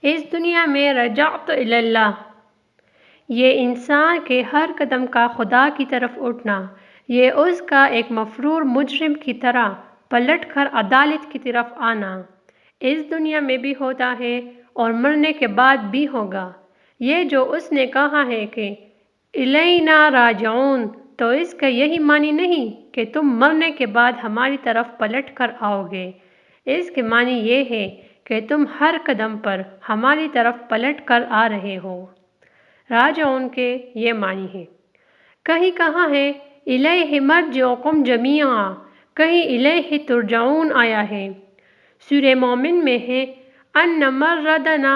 اس دنیا میں رجعت الی اللہ، یہ انسان کے ہر قدم کا خدا کی طرف اٹھنا، یہ اس کا ایک مفرور مجرم کی طرح پلٹ کر عدالت کی طرف آنا، اس دنیا میں بھی ہوتا ہے اور مرنے کے بعد بھی ہوگا۔ یہ جو اس نے کہا ہے کہ الینا راجعون، تو اس کا یہی معنی نہیں کہ تم مرنے کے بعد ہماری طرف پلٹ کر آؤ گے، اس کے معنی یہ ہے کہ تم ہر قدم پر ہماری طرف پلٹ کر آ رہے ہو۔ راجعون کے یہ معنی ہے۔ کہیں کہاں ہے الیہ مرجعکم جمیعا، کہیں الیہ ترجعون آیا ہے۔ سورہ مومن میں ہے ان مردنا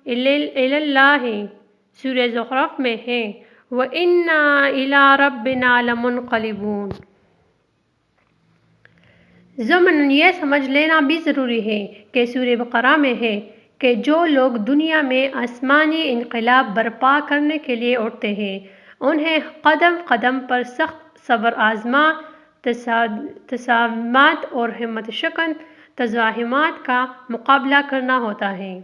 الی اللہ، سورہ زخرف میں ہے وَإِنَّا إِلَىٰ رَبِّنَا لَمُنْقَلِبُونَ۔ ضمن یہ سمجھ لینا بھی ضروری ہے کہ سورہ بقرہ میں ہے کہ جو لوگ دنیا میں آسمانی انقلاب برپا کرنے کے لیے اٹھتے ہیں، انہیں قدم قدم پر سخت صبر آزما تصادمات اور ہمت شکن تزاحمات کا مقابلہ کرنا ہوتا ہے۔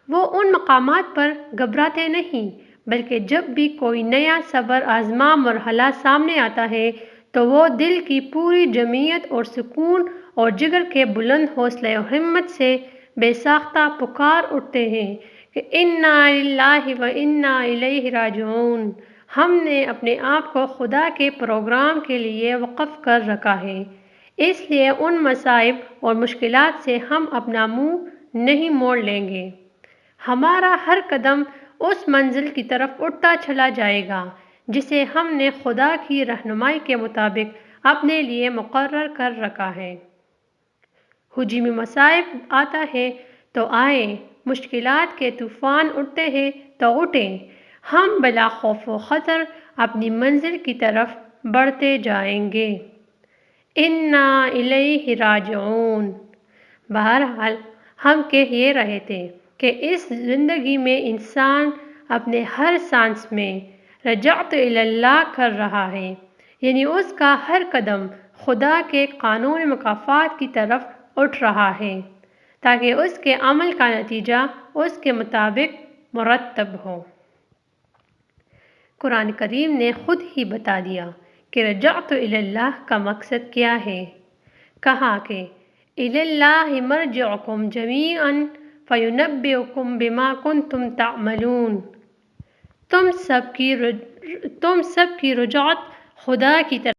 وہ ان مقامات پر گھبراتے نہیں، بلکہ جب بھی کوئی نیا صبر آزما مرحلہ سامنے آتا ہے تو وہ دل کی پوری جمعیت اور سکون اور جگر کے بلند حوصلے و ہمت سے بے ساختہ پکار اٹھتے ہیں کہ انا للہ و انا الیہ راجعون، ہم نے اپنے آپ کو خدا کے پروگرام کے لیے وقف کر رکھا ہے، اس لیے ان مصائب اور مشکلات سے ہم اپنا منہ نہیں موڑ لیں گے۔ ہمارا ہر قدم اس منزل کی طرف اٹھتا چلا جائے گا جسے ہم نے خدا کی رہنمائی کے مطابق اپنے لیے مقرر کر رکھا ہے۔ ہجومی مصائب آتا ہے تو آئے، مشکلات کے طوفان اٹھتے ہیں تو اٹھیں، ہم بلا خوف و خطر اپنی منزل کی طرف بڑھتے جائیں گے۔ انا الیہ راجعون۔ بہرحال ہم کہہ یہ رہے تھے کہ اس زندگی میں انسان اپنے ہر سانس میں رجعت الی اللہ کر رہا ہے، یعنی اس کا ہر قدم خدا کے قانون مکافات کی طرف اٹھ رہا ہے تاکہ اس کے عمل کا نتیجہ اس کے مطابق مرتب ہو۔ قرآن کریم نے خود ہی بتا دیا کہ رجعت الی اللہ کا مقصد کیا ہے۔ کہا کہ الی اللہ مرجعکم جمیعا فینبئکم بما کنتم تعملون، تم سب کی رجوع خدا کی طرف